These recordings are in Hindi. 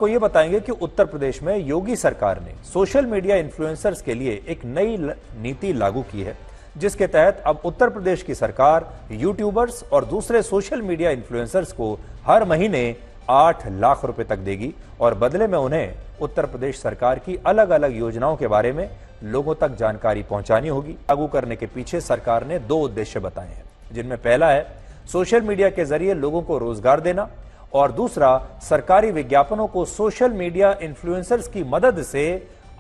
को ये बताएंगे कि उत्तर प्रदेश में योगी सरकार ने सोशल मीडिया इन्फ्लुएंसर्स के लिए एक नई नीति लागू की है, जिसके तहत अब उत्तर प्रदेश की सरकार यूट्यूबर्स और दूसरे सोशल मीडिया इन्फ्लुएंसर्स को हर महीने 8 लाख रुपए तक देगी और बदले में उन्हें उत्तर प्रदेश सरकार की अलग अलग योजनाओं के बारे में लोगों तक जानकारी पहुंचानी होगी। लागू करने के पीछे सरकार ने 2 उद्देश्य बताए हैं, जिनमें पहला है सोशल मीडिया के जरिए लोगों को रोजगार देना और दूसरा सरकारी विज्ञापनों को सोशल मीडिया इन्फ्लुएंसर्स की मदद से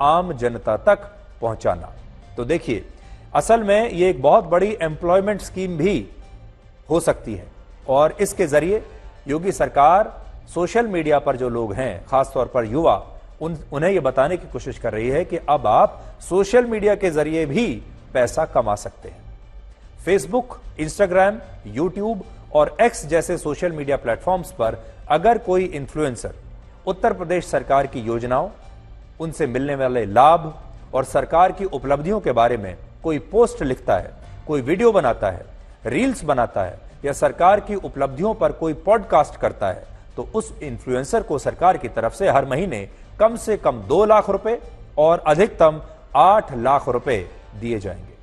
आम जनता तक पहुंचाना। तो देखिए, असल में ये एक बहुत बड़ी एम्प्लॉयमेंट स्कीम भी हो सकती है और इसके जरिए योगी सरकार सोशल मीडिया पर जो लोग हैं, खासतौर पर युवा, उन्हें यह बताने की कोशिश कर रही है कि अब आप सोशल मीडिया के जरिए भी पैसा कमा सकते हैं। फेसबुक, इंस्टाग्राम, यूट्यूब और एक्स जैसे सोशल मीडिया प्लेटफॉर्म्स पर अगर कोई इन्फ्लुएंसर उत्तर प्रदेश सरकार की योजनाओं, उनसे मिलने वाले लाभ और सरकार की उपलब्धियों के बारे में कोई पोस्ट लिखता है, कोई वीडियो बनाता है, रील्स बनाता है या सरकार की उपलब्धियों पर कोई पॉडकास्ट करता है, तो उस इन्फ्लुएंसर को सरकार की तरफ से हर महीने कम से कम 2 लाख रुपए और अधिकतम 8 लाख रुपए दिए जाएंगे।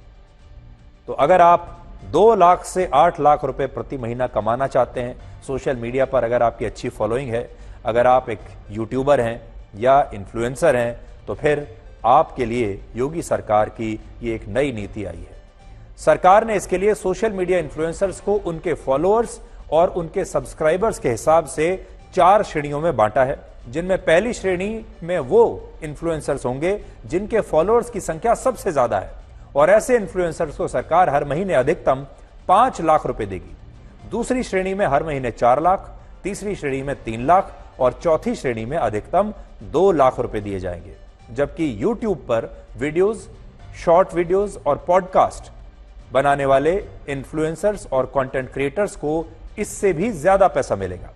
तो अगर आप 2 लाख से 8 लाख रुपए प्रति महीना कमाना चाहते हैं सोशल मीडिया पर, अगर आपकी अच्छी फॉलोइंग है, अगर आप एक यूट्यूबर हैं या इन्फ्लुएंसर हैं, तो फिर आपके लिए योगी सरकार की ये एक नई नीति आई है। सरकार ने इसके लिए सोशल मीडिया इन्फ्लुएंसर्स को उनके फॉलोअर्स और उनके सब्सक्राइबर्स के हिसाब से 4 श्रेणियों में बांटा है, जिनमें पहली श्रेणी में वो इन्फ्लुएंसर्स होंगे जिनके फॉलोअर्स की संख्या सबसे ज्यादा है और ऐसे इन्फ्लुएंसर्स को सरकार हर महीने अधिकतम 5 लाख रुपए देगी। दूसरी श्रेणी में हर महीने 4 लाख, तीसरी श्रेणी में 3 लाख और चौथी श्रेणी में अधिकतम 2 लाख रुपए दिए जाएंगे। जबकि यूट्यूब पर वीडियोस, शॉर्ट वीडियोस और पॉडकास्ट बनाने वाले इन्फ्लुएंसर्स और कंटेंट क्रिएटर्स को इससे भी ज्यादा पैसा मिलेगा।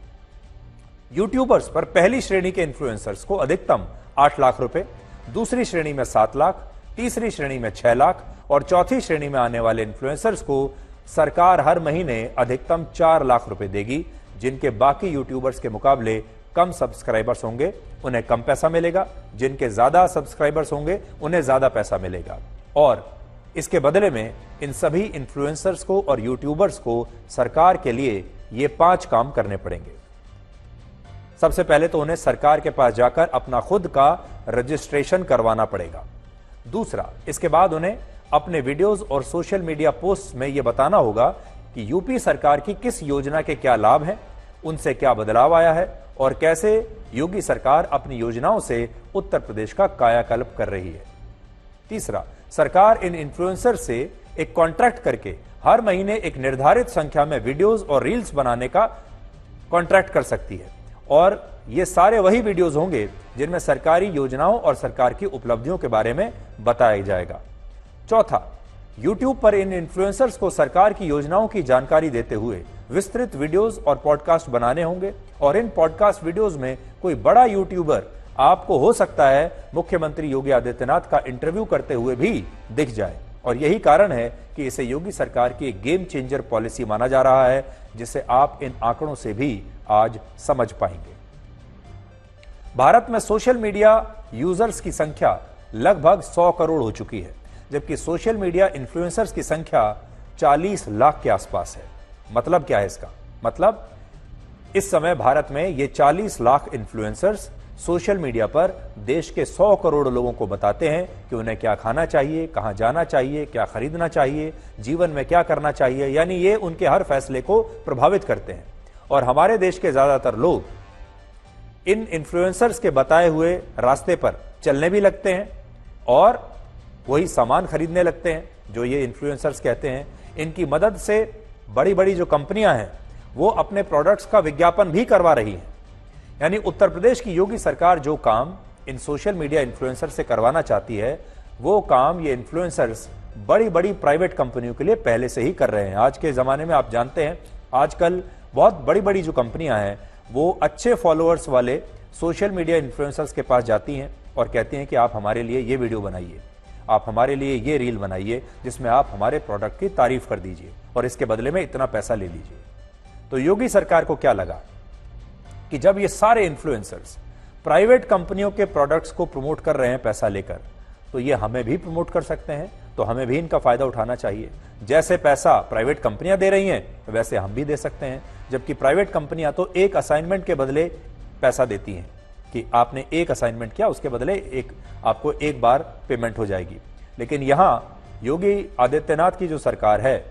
यूट्यूबर्स पर पहली श्रेणी के इन्फ्लुएंसर्स को अधिकतम 8 लाख रुपए, दूसरी श्रेणी में 7 लाख, तीसरी श्रेणी में 6 लाख और चौथी श्रेणी में आने वाले इन्फ्लुएंसर्स को सरकार हर महीने अधिकतम 4 लाख रुपए देगी। जिनके बाकी यूट्यूबर्स के मुकाबले कम सब्सक्राइबर्स होंगे उन्हें कम पैसा मिलेगा, जिनके ज्यादा सब्सक्राइबर्स होंगे उन्हें ज्यादा पैसा मिलेगा और इसके बदले में इन सभी इन्फ्लुएंसर्स को और यूट्यूबर्स को सरकार के लिए ये 5 काम करने पड़ेंगे। सबसे पहले तो उन्हें सरकार के पास जाकर अपना खुद का रजिस्ट्रेशन करवाना पड़ेगा। दूसरा, इसके बाद उन्हें अपने वीडियोस और सोशल मीडिया पोस्ट में यह बताना होगा कि यूपी सरकार की किस योजना के क्या लाभ हैं, उनसे क्या बदलाव आया है और कैसे योगी सरकार अपनी योजनाओं से उत्तर प्रदेश का कायाकल्प कर रही है। तीसरा, सरकार इन इन्फ्लुएंसर से एक कॉन्ट्रैक्ट करके हर महीने एक निर्धारित संख्या में वीडियोस और रील्स बनाने का कॉन्ट्रैक्ट कर सकती है और ये सारे वही वीडियोस होंगे जिनमें सरकारी योजनाओं और सरकार की उपलब्धियों के बारे में बताया जाएगा। चौथा, यूट्यूब पर इन इन्फ्लुएंसर्स को सरकार की योजनाओं की जानकारी देते हुए विस्तृत वीडियोस और पॉडकास्ट बनाने होंगे और इन पॉडकास्ट वीडियोस में कोई बड़ा यूट्यूबर आपको हो सकता है मुख्यमंत्री योगी आदित्यनाथ का इंटरव्यू करते हुए भी दिख जाए और यही कारण है कि इसे योगी सरकार की एक गेम चेंजर पॉलिसी माना जा रहा है, जिसे आप इन आंकड़ों से भी आज समझ पाएंगे। भारत में सोशल मीडिया यूजर्स की संख्या लगभग 100 करोड़ हो चुकी है, जबकि सोशल मीडिया इन्फ्लुएंसर्स की संख्या 40 लाख के आसपास है। मतलब क्या है इसका? मतलब इस समय भारत में ये 40 लाख इन्फ्लुएंसर्स सोशल मीडिया पर देश के 100 करोड़ लोगों को बताते हैं कि उन्हें क्या खाना चाहिए, कहां जाना चाहिए, क्या खरीदना चाहिए, जीवन में क्या करना चाहिए, यानी ये उनके हर फैसले को प्रभावित करते हैं। और हमारे देश के ज्यादातर लोग इन इन्फ्लुएंसर्स के बताए हुए रास्ते पर चलने भी लगते हैं और वही सामान खरीदने लगते हैं जो ये इन्फ्लुएंसर्स कहते हैं। इनकी मदद से बड़ी बड़ी जो कंपनियां हैं वो अपने प्रोडक्ट्स का विज्ञापन भी करवा रही हैं। यानी उत्तर प्रदेश की योगी सरकार जो काम इन सोशल मीडिया इन्फ्लुएंसर से करवाना चाहती है, वो काम ये इन्फ्लुएंसर्स बड़ी बड़ी प्राइवेट कंपनियों के लिए पहले से ही कर रहे हैं। आज के जमाने में आप जानते हैं, आजकल बहुत बड़ी बड़ी जो कंपनियां हैं वो अच्छे फॉलोअर्स वाले सोशल मीडिया इन्फ्लुएंसर्स के पास जाती हैं और कहती हैं कि आप हमारे लिए ये वीडियो बनाइए, आप हमारे लिए ये रील बनाइए जिसमें आप हमारे प्रोडक्ट की तारीफ कर दीजिए और इसके बदले में इतना पैसा ले लीजिए। तो योगी सरकार को क्या लगा कि जब ये सारे इन्फ्लुएंसर्स प्राइवेट कंपनियों के प्रोडक्ट्स को प्रमोट कर रहे हैं पैसा लेकर, तो ये हमें भी प्रमोट कर सकते हैं, तो हमें भी इनका फायदा उठाना चाहिए। जैसे पैसा प्राइवेट कंपनियां दे रही हैं वैसे हम भी दे सकते हैं, जबकि प्राइवेट कंपनियां तो एक असाइनमेंट के बदले पैसा देती हैं कि आपने एक असाइनमेंट किया उसके बदले आपको एक बार पेमेंट हो जाएगी। लेकिन यहां योगी आदित्यनाथ की जो सरकार है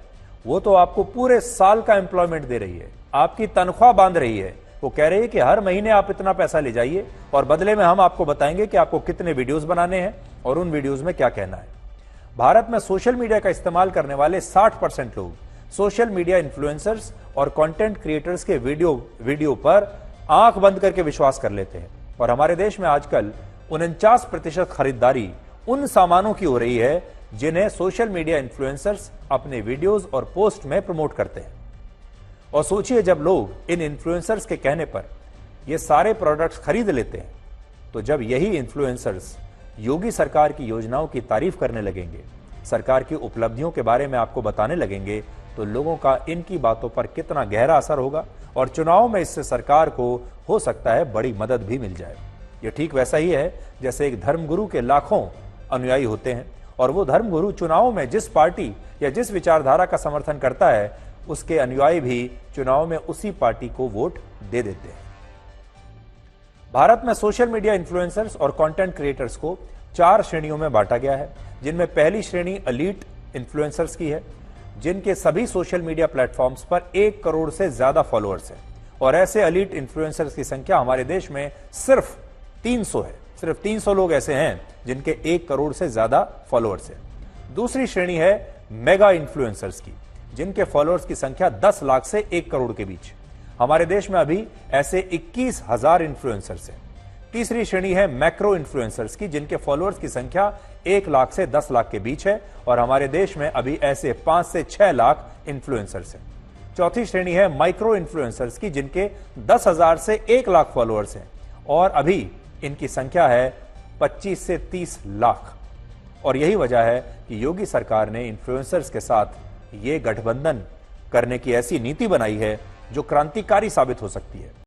वो तो आपको पूरे साल का एम्प्लॉयमेंट दे रही है, आपकी तनख्वाह बांध रही है। वो कह रही है कि हर महीने आप इतना पैसा ले जाइए और बदले में हम आपको बताएंगे कि आपको कितने वीडियोस बनाने हैं और उन वीडियोस में क्या कहना है। भारत में सोशल मीडिया का इस्तेमाल करने वाले 60% लोग सोशल मीडिया इन्फ्लुएंसर्स और कंटेंट क्रिएटर्स के वीडियो पर आंख बंद करके विश्वास कर लेते हैं। और हमारे देश में आजकल 49% खरीदारी उन सामानों की हो रही है जिन्हें सोशल मीडिया इन्फ्लुएंसर्स अपने वीडियोस और पोस्ट में प्रमोट करते हैं। और सोचिए, जब लोग इन इन्फ्लुएंसर्स के कहने पर ये सारे प्रोडक्ट्स खरीद लेते हैं, तो जब यही इन्फ्लुएंसर्स योगी सरकार की योजनाओं की तारीफ करने लगेंगे, सरकार की उपलब्धियों के बारे में आपको बताने लगेंगे, तो लोगों का इनकी बातों पर कितना गहरा असर होगा और चुनाव में इससे सरकार को हो सकता है बड़ी मदद भी मिल जाए। यह ठीक वैसा ही है जैसे एक धर्मगुरु के लाखों अनुयायी होते हैं और वो धर्मगुरु चुनाव में जिस पार्टी या जिस विचारधारा का समर्थन करता है उसके अनुयायी भी चुनाव में उसी पार्टी को वोट दे देते हैं। भारत में सोशल मीडिया इन्फ्लुएंसर्स और कंटेंट क्रिएटर्स को 4 श्रेणियों में बांटा गया है, जिनमें पहली श्रेणी एलीट इन्फ्लुएंसर्स की है, जिनके सभी सोशल मीडिया प्लेटफॉर्म्स पर 1 करोड़ से ज्यादा फॉलोअर्स हैं। और ऐसे एलीट इन्फ्लुएंसर्स की संख्या हमारे देश में सिर्फ 300 है। सिर्फ 300 लोग ऐसे हैं जिनके 1 करोड़ से ज्यादा फॉलोअर्स हैं। दूसरी श्रेणी है मेगा इन्फ्लुएंसर्स की, जिनके फॉलोअर्स की संख्या 10 लाख से 1 करोड़ के बीच। हमारे देश में अभी ऐसे 21,000 इन्फ्लुएंसर्स हैं। तीसरी श्रेणी है मैक्रो इन्फ्लुएंसर्स की, जिनके फॉलोअर्स की संख्या 1 लाख से 10 लाख के बीच है और हमारे देश में अभी ऐसे 5 से 6 लाख इन्फ्लुएंसर्स हैं। चौथी श्रेणी है माइक्रो इन्फ्लुएंसर्स की, जिनके 10,000 से 1 लाख फॉलोअर्स हैं और अभी इनकी संख्या है 25 से 30 लाख। और यही वजह है कि योगी सरकार ने इन्फ्लुएंसर्स के साथ ये गठबंधन करने की ऐसी नीति बनाई है जो क्रांतिकारी साबित हो सकती है।